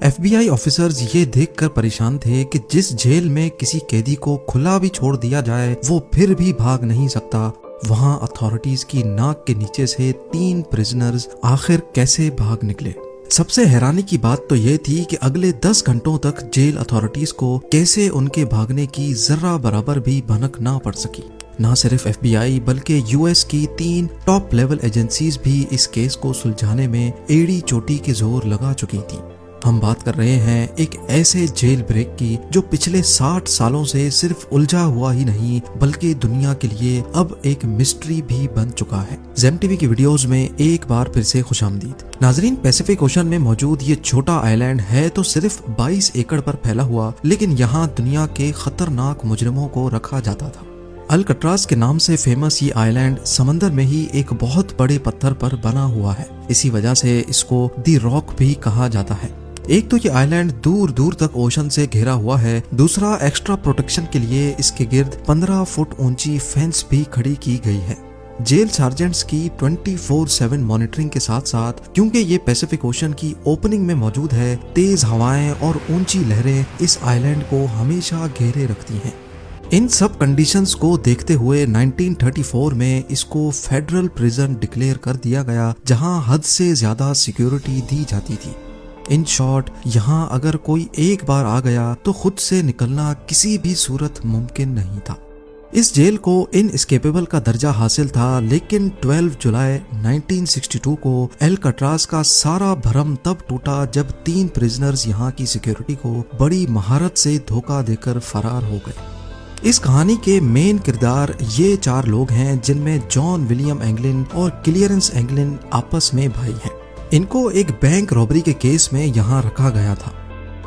FBI officers ये देखकर परेशान थे कि जिस जेल में किसी कैदी को खुला भी छोड़ दिया जाए वो फिर भी भाग नहीं सकता, वहां अथॉरिटीज की नाक के नीचे से 3 प्रिजनर्स आखिर कैसे भाग निकले। सबसे हैरानी की बात तो ये थी कि अगले 10 घंटों तक जेल अथॉरिटीज को कैसे उनके भागने की जर्रा बराबर भी भनक ना पड़ सकी। ना सिर्फ एफबीआई बल्कि यूएस की 3 टॉप लेवल एजेंसीज भी इस केस को सुलझाने में एड़ी चोटी के जोर लगा चुकी थी। हम बात कर रहे हैं एक ऐसे जेल ब्रेक की जो पिछले 60 सालों से सिर्फ उलझा हुआ ही नहीं बल्कि दुनिया के लिए अब एक मिस्ट्री भी बन चुका है। जेम टीवी की वीडियोस में एक बार फिर से खुशामदीद। नाजरीन, पैसिफिक ओशन में मौजूद ये छोटा आइलैंड है तो सिर्फ 22 एकड़ पर फैला हुआ, लेकिन यहाँ दुनिया के खतरनाक मुजरिमों को रखा जाता था। अल्कट्राज के नाम से फेमस ये आइलैंड समंदर में ही एक बहुत बड़े पत्थर पर बना हुआ है। इसी वजह से इसको दी रॉक भी कहा जाता है। एक तो ये आइलैंड दूर दूर तक ओशन से घिरा हुआ है, दूसरा एक्स्ट्रा प्रोटेक्शन के लिए इसके गिर्द 15 फुट ऊंची फेंस भी खड़ी की गई है। जेल सार्जेंट्स की 24/7 मॉनिटरिंग के साथ साथ, क्योंकि ये पैसिफिक ओशन की ओपनिंग में मौजूद है, तेज हवाएं और ऊंची लहरें इस आइलैंड को हमेशा घेरे रखती हैं। इन सब कंडीशंस को देखते हुए 1934 में इसको फेडरल प्रिजन डिक्लेयर कर दिया गया, जहां हद से ज्यादा सिक्योरिटी दी जाती थी। इन शॉर्ट, यहाँ अगर कोई एक बार आ गया तो खुद से निकलना किसी भी सूरत मुमकिन नहीं था। इस जेल को इनएस्केपेबल का दर्जा हासिल था, लेकिन 12 जुलाई 1962 को एल्कट्राज का सारा भरम तब टूटा जब 3 प्रिजनर्स यहाँ की सिक्योरिटी को बड़ी महारत से धोखा देकर फरार हो गए। इस कहानी के मेन किरदार ये 4 लोग हैं, जिनमें जॉन विलियम एंगलिन और क्लियरेंस एंगलिन आपस में भाई हैं। इनको एक बैंक रॉबरी के केस में यहाँ रखा गया था।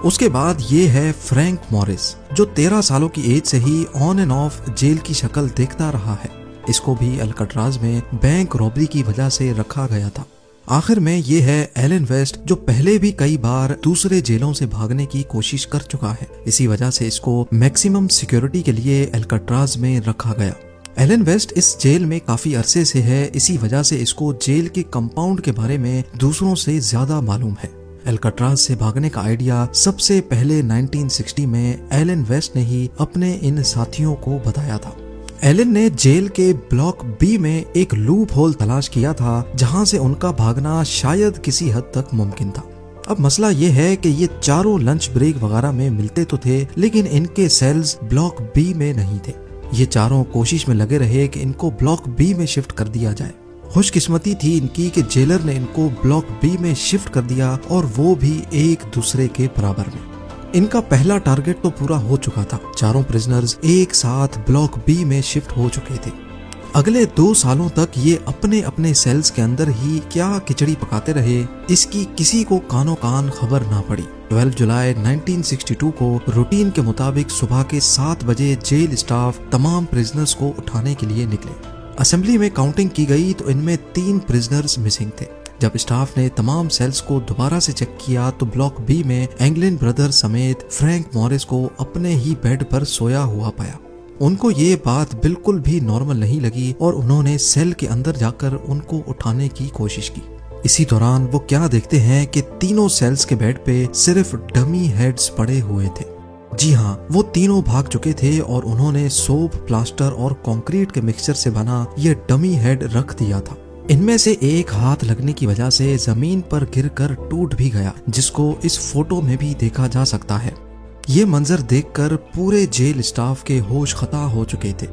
उसके बाद ये है फ्रैंक मॉरिस, जो 13 सालों की एज से ही ऑन एंड ऑफ जेल की शक्ल देखता रहा है। इसको भी अल्कट्राज में बैंक रॉबरी की वजह से रखा गया था। आखिर में ये है एलन वेस्ट, जो पहले भी कई बार दूसरे जेलों से भागने की कोशिश कर चुका है। इसी वजह से इसको मैक्सिमम सिक्योरिटी के लिए अल्कट्राज में रखा गया। एलन वेस्ट इस जेल में काफी अरसे से है, इसी वजह से इसको जेल के कंपाउंड के बारे में दूसरों से ज्यादा मालूम है। अल्कट्राज से भागने का आइडिया सबसे पहले 1960 में एलन वेस्ट ने ही अपने इन साथियों को बताया था। एलन ने जेल के ब्लॉक बी में एक लूप होल तलाश किया था, जहां से उनका भागना शायद किसी हद तक मुमकिन था। अब मसला ये है कि ये चारों लंच ब्रेक वगैरह में मिलते तो थे, लेकिन इनके सेल्स ब्लॉक बी में नहीं थे। ये चारों कोशिश में लगे रहे कि इनको ब्लॉक बी में शिफ्ट कर दिया जाए। खुशकिस्मती थी इनकी कि जेलर ने इनको ब्लॉक बी में शिफ्ट कर दिया, और वो भी एक दूसरे के बराबर में। इनका पहला टारगेट तो पूरा हो चुका था। चारों प्रिजनर्स एक साथ ब्लॉक बी में शिफ्ट हो चुके थे। अगले 2 सालों तक ये अपने अपने सेल्स के अंदर ही क्या खिचड़ी पकाते रहे, इसकी किसी को कानो कान खबर ना पड़ी। 12 जुलाई 1962 को रूटीन के मुताबिक सुबह के 7 बजे जेल स्टाफ तमाम प्रिजनर्स को उठाने के लिए निकले। असेंबली में काउंटिंग की गई तो इनमें 3 प्रिजनर्स मिसिंग थे। जब स्टाफ ने तमाम सेल्स को दोबारा से चेक किया तो ब्लॉक बी में एंगलिन ब्रदर समेत फ्रैंक मॉरिस को अपने ही बेड पर सोया हुआ पाया। उनको ये बात बिल्कुल भी नॉर्मल नहीं लगी और उन्होंने सेल के अंदर जाकर उनको उठाने की कोशिश की। इसी दौरान वो क्या देखते हैं कि तीनों सेल्स के बेड पे सिर्फ डमी हेड्स पड़े हुए थे। जी हाँ, वो तीनों भाग चुके थे और उन्होंने सोप, प्लास्टर और कंक्रीट के मिक्सचर से बना ये डमी हेड रख दिया था। इनमें से एक हाथ लगने की वजह से जमीन पर गिरकर टूट भी गया, जिसको इस फोटो में भी देखा जा सकता है। ये मंजर देखकर पूरे जेल स्टाफ के होश खता हो चुके थे।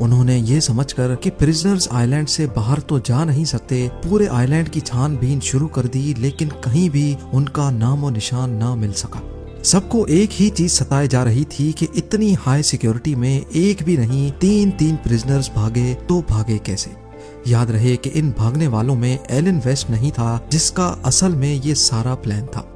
उन्होंने ये समझकर कि प्रिजनर्स आइलैंड से बाहर तो जा नहीं सकते, पूरे आइलैंड की छानबीन शुरू कर दी, लेकिन कहीं भी उनका नामो निशान ना मिल सका। सबको एक ही चीज सताए जा रही थी कि इतनी हाई सिक्योरिटी में एक भी नहीं 3 प्रिजनर्स भागे तो भागे कैसे। याद रहे कि इन भागने वालों में एलन वेस्ट नहीं था, जिसका असल में ये सारा प्लान था।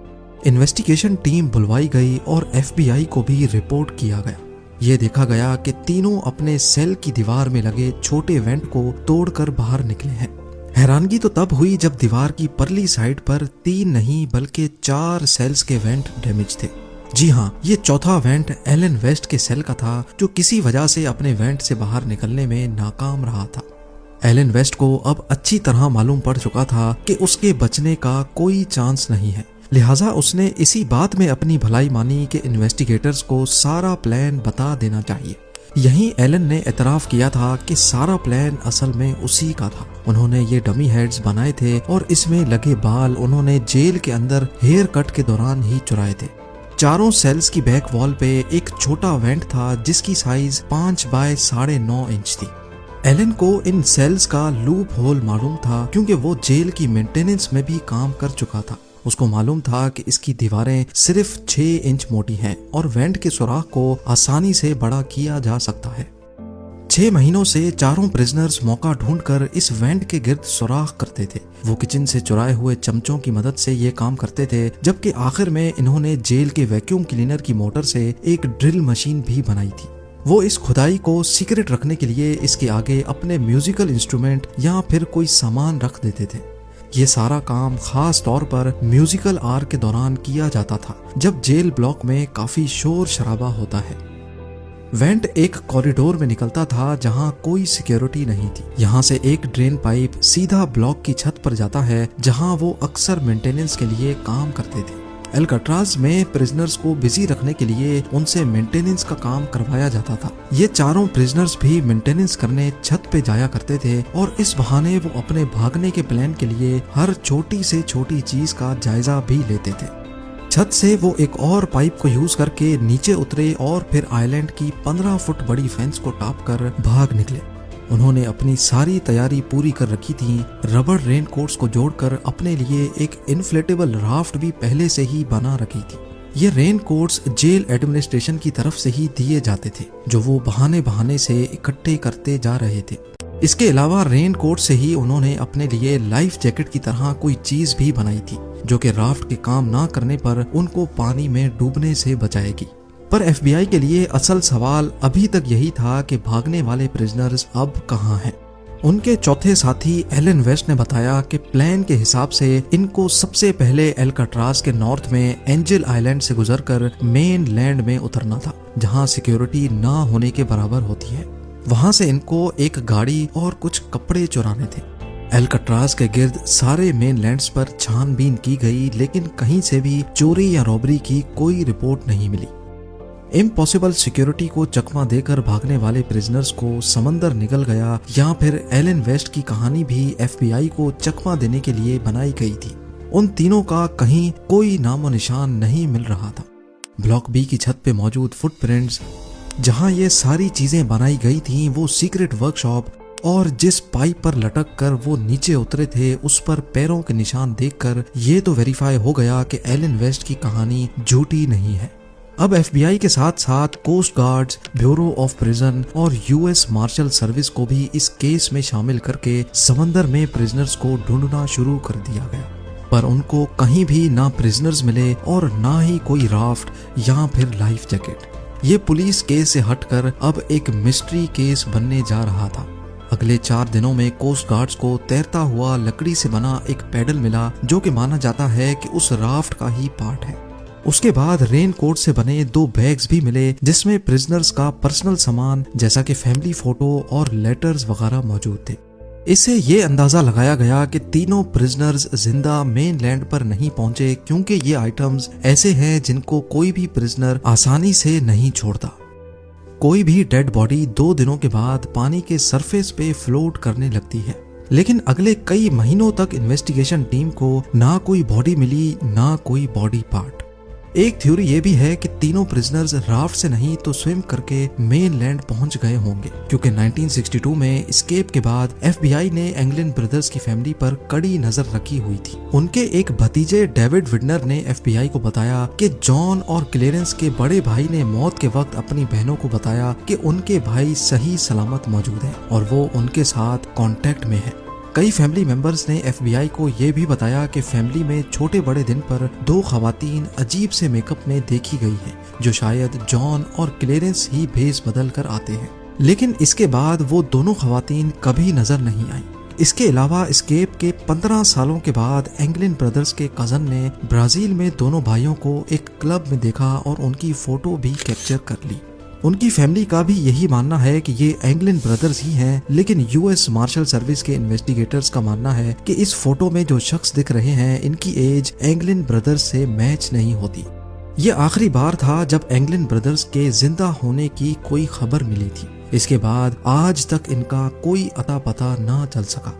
इन्वेस्टिगेशन टीम बुलवाई गई और एफबीआई को भी रिपोर्ट किया गया। ये देखा गया कि तीनों अपने सेल की दीवार में लगे छोटे वेंट को तोड़कर बाहर निकले हैं। हैरानगी तो तब हुई जब दीवार की परली साइड पर 3 नहीं बल्कि 4 सेल्स के वेंट डैमेज थे। जी हाँ, ये चौथा वेंट एलन वेस्ट के सेल का था, जो किसी वजह से अपने वेंट से बाहर निकलने में नाकाम रहा था। एलन वेस्ट को अब अच्छी तरह मालूम पड़ चुका था कि उसके बचने का कोई चांस नहीं है। लिहाजा उसने इसी बात में अपनी भलाई मानी कि इन्वेस्टिगेटर्स को सारा प्लान बता देना चाहिए। यहीं एलन ने एतराफ़ किया था कि सारा प्लान असल में उसी का था। उन्होंने ये डमी हेड्स बनाए थे और इसमें लगे बाल उन्होंने जेल के अंदर हेयर कट के दौरान ही चुराए थे। चारों सेल्स की बैक वॉल पे एक छोटा वेंट था जिसकी साइज 5 बाय 9.5 इंच थी। एलन को इन सेल्स का लूप होल मालूम था क्योंकि वो जेल की मेंटेनेंस में भी काम कर चुका था। उसको मालूम था कि इसकी दीवारें सिर्फ 6 इंच मोटी हैं और वेंट के सुराख को आसानी से बड़ा किया जा सकता है। 6 महीनों से चारों प्रिजनर्स मौका ढूंढकर इस वेंट के गिर्द सुराख करते थे। वो किचन से चुराए हुए चमचों की मदद से ये काम करते थे, जबकि आखिर में इन्होंने जेल के वैक्यूम क्लीनर की मोटर से एक ड्रिल मशीन भी बनाई थी। वो इस खुदाई को सीक्रेट रखने के लिए इसके आगे अपने म्यूजिकल इंस्ट्रूमेंट या फिर कोई सामान रख देते थे। ये सारा काम खास तौर पर म्यूजिकल आवर के दौरान किया जाता था, जब जेल ब्लॉक में काफी शोर शराबा होता है। वेंट एक कॉरिडोर में निकलता था जहां कोई सिक्योरिटी नहीं थी। यहाँ से एक ड्रेन पाइप सीधा ब्लॉक की छत पर जाता है जहां वो अक्सर मेंटेनेंस के लिए काम करते थे। एल्काट्राज में प्रिजनर्स को बिजी रखने के लिए उनसे मेंटेनेंस का काम करवाया जाता था। ये चारों प्रिजनर्स भी मेंटेनेंस करने छत पे जाया करते थे और इस बहाने वो अपने भागने के प्लान के लिए हर छोटी से छोटी चीज का जायजा भी लेते थे। छत से वो एक और पाइप को यूज करके नीचे उतरे और फिर आइलैंड की 15 फुट बड़ी फेंस को टॉप कर भाग निकले। उन्होंने अपनी सारी तैयारी पूरी कर रखी थी। रबर रेन कोट्स को जोड़कर अपने लिए एक इन्फ्लेटेबल राफ्ट भी पहले से ही बना रखी थी। ये रेन कोट्स जेल एडमिनिस्ट्रेशन की तरफ से ही दिए जाते थे, जो वो बहाने बहाने से इकट्ठे करते जा रहे थे। इसके अलावा रेन कोट से ही उन्होंने अपने लिए लाइफ जैकेट की तरह कोई चीज भी बनाई थी, जो कि राफ्ट के काम ना करने पर उनको पानी में डूबने से बचाएगी। पर एफबीआई के लिए असल सवाल अभी तक यही था कि भागने वाले प्रिजनर्स अब कहाँ हैं। उनके चौथे साथी एलन वेस्ट ने बताया कि प्लान के हिसाब से इनको सबसे पहले एल्काट्राज के नॉर्थ में एंजल आइलैंड से गुजरकर मेन लैंड में उतरना था, जहां सिक्योरिटी ना होने के बराबर होती है। वहां से इनको एक गाड़ी और कुछ कपड़े चुराने थे। एल्काट्राज के गिर्द सारे मेन लैंड्स पर छानबीन की गई, लेकिन कहीं से भी चोरी या रॉबरी की कोई रिपोर्ट नहीं मिली। इम्पॉसिबल सिक्योरिटी को चकमा देकर भागने वाले प्रिजनर्स को समंदर निकल गया, या फिर एलन वेस्ट की कहानी भी एफबीआई को चकमा देने के लिए बनाई गई थी। उन तीनों का कहीं कोई नामो निशान नहीं मिल रहा था। ब्लॉक बी की छत पे मौजूद फुटप्रिंट्स, जहां ये सारी चीजें बनाई गई थी, वो सीक्रेट वर्कशॉप और जिस पाइप पर लटक कर वो नीचे उतरे थे, उस पर पैरों के निशान देखकर ये तो वेरीफाई हो गया कि एलन वेस्ट की कहानी झूठी नहीं है। अब एफबीआई के साथ साथ coast guards, bureau of prison और यूएस मार्शल सर्विस को भी इस केस में शामिल करके समंदर में प्रिजनर्स को ढूंढना शुरू कर दिया गया, पर उनको कहीं भी ना प्रिजनर्स मिले और ना ही कोई राफ्ट या फिर लाइफ जैकेट। ये पुलिस केस से हटकर अब एक मिस्ट्री केस बनने जा रहा था। अगले 4 दिनों में कोस्ट गार्ड्स को तैरता हुआ लकड़ी से बना एक पैडल मिला, जो कि माना जाता है कि उस राफ्ट का ही पार्ट है। उसके बाद रेन कोट से बने 2 बैग्स भी मिले, जिसमें प्रिजनर्स का पर्सनल सामान जैसा कि फैमिली फोटो और लेटर्स वगैरह मौजूद थे। इससे ये अंदाजा लगाया गया कि तीनों प्रिजनर्स जिंदा मेन लैंड पर नहीं पहुंचे, क्योंकि ये आइटम्स ऐसे हैं जिनको कोई भी प्रिजनर आसानी से नहीं छोड़ता। कोई भी डेड बॉडी 2 दिनों के बाद पानी के सरफेस पे फ्लोट करने लगती है, लेकिन अगले कई महीनों तक इन्वेस्टिगेशन टीम को ना कोई बॉडी मिली, ना कोई बॉडी पार्ट। एक थ्योरी ये भी है कि तीनों प्रिजनर्स राफ्ट से नहीं तो स्विम करके मेन लैंड पहुंच गए होंगे, क्योंकि 1962 में एस्केप के बाद एफबीआई ने एंगलिन ब्रदर्स की फैमिली पर कड़ी नजर रखी हुई थी। उनके एक भतीजे डेविड विडनर ने एफबीआई को बताया कि जॉन और क्लेरेंस के बड़े भाई ने मौत के वक्त अपनी बहनों को बताया कि उनके भाई सही सलामत मौजूद हैं और वो उनके साथ कांटेक्ट में है। कई फैमिली मेंबर्स ने एफबीआई को यह भी बताया कि फैमिली में छोटे बड़े दिन पर 2 खवातीन अजीब से मेकअप में देखी गई हैं, जो शायद जॉन और क्लेरेंस ही भेस बदल कर आते हैं, लेकिन इसके बाद वो दोनों खवातीन कभी नजर नहीं आई। इसके अलावा एस्केप के 15 सालों के बाद एंगलिन ब्रदर्स के कजन ने ब्राजील में दोनों भाइयों को एक क्लब में देखा और उनकी फोटो भी कैप्चर कर ली। उनकी फैमिली का भी यही मानना है कि ये एंगलिन ब्रदर्स ही हैं, लेकिन यूएस मार्शल सर्विस के इन्वेस्टिगेटर्स का मानना है कि इस फोटो में जो शख्स दिख रहे हैं इनकी एज एंगलिन ब्रदर्स से मैच नहीं होती। ये आखिरी बार था जब एंगलिन ब्रदर्स के जिंदा होने की कोई खबर मिली थी। इसके बाद आज तक इनका कोई अता पता ना चल सका।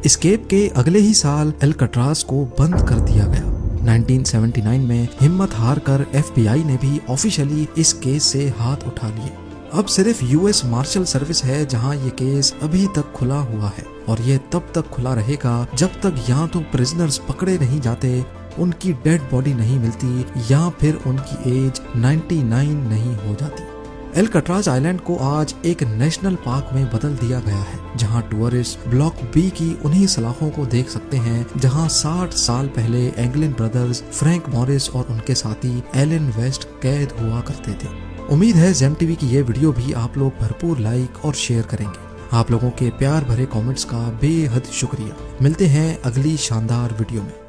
एस्केप के अगले ही साल अल्काट्राज को बंद कर दिया गया। 1979 में हिम्मत हार कर FBI ने भी ऑफिशियली इस केस से हाथ उठा लिए। अब सिर्फ यूएस मार्शल सर्विस है जहां ये केस अभी तक खुला हुआ है, और ये तब तक खुला रहेगा जब तक या तो प्रिजनर्स पकड़े नहीं जाते, उनकी डेड बॉडी नहीं मिलती, या फिर उनकी एज 99 नहीं हो जाती। अल्काट्राज आइलैंड को आज एक नेशनल पार्क में बदल दिया गया है, जहां टूरिस्ट ब्लॉक बी की उन्हीं सलाखों को देख सकते हैं जहां 60 साल पहले एंगलिन ब्रदर्स, फ्रैंक मॉरिस और उनके साथी एलन वेस्ट कैद हुआ करते थे। उम्मीद है जेम टीवी की ये वीडियो भी आप लोग भरपूर लाइक और शेयर करेंगे। आप लोगों के प्यार भरे कमेंट्स का बेहद शुक्रिया। मिलते हैं अगली शानदार वीडियो में।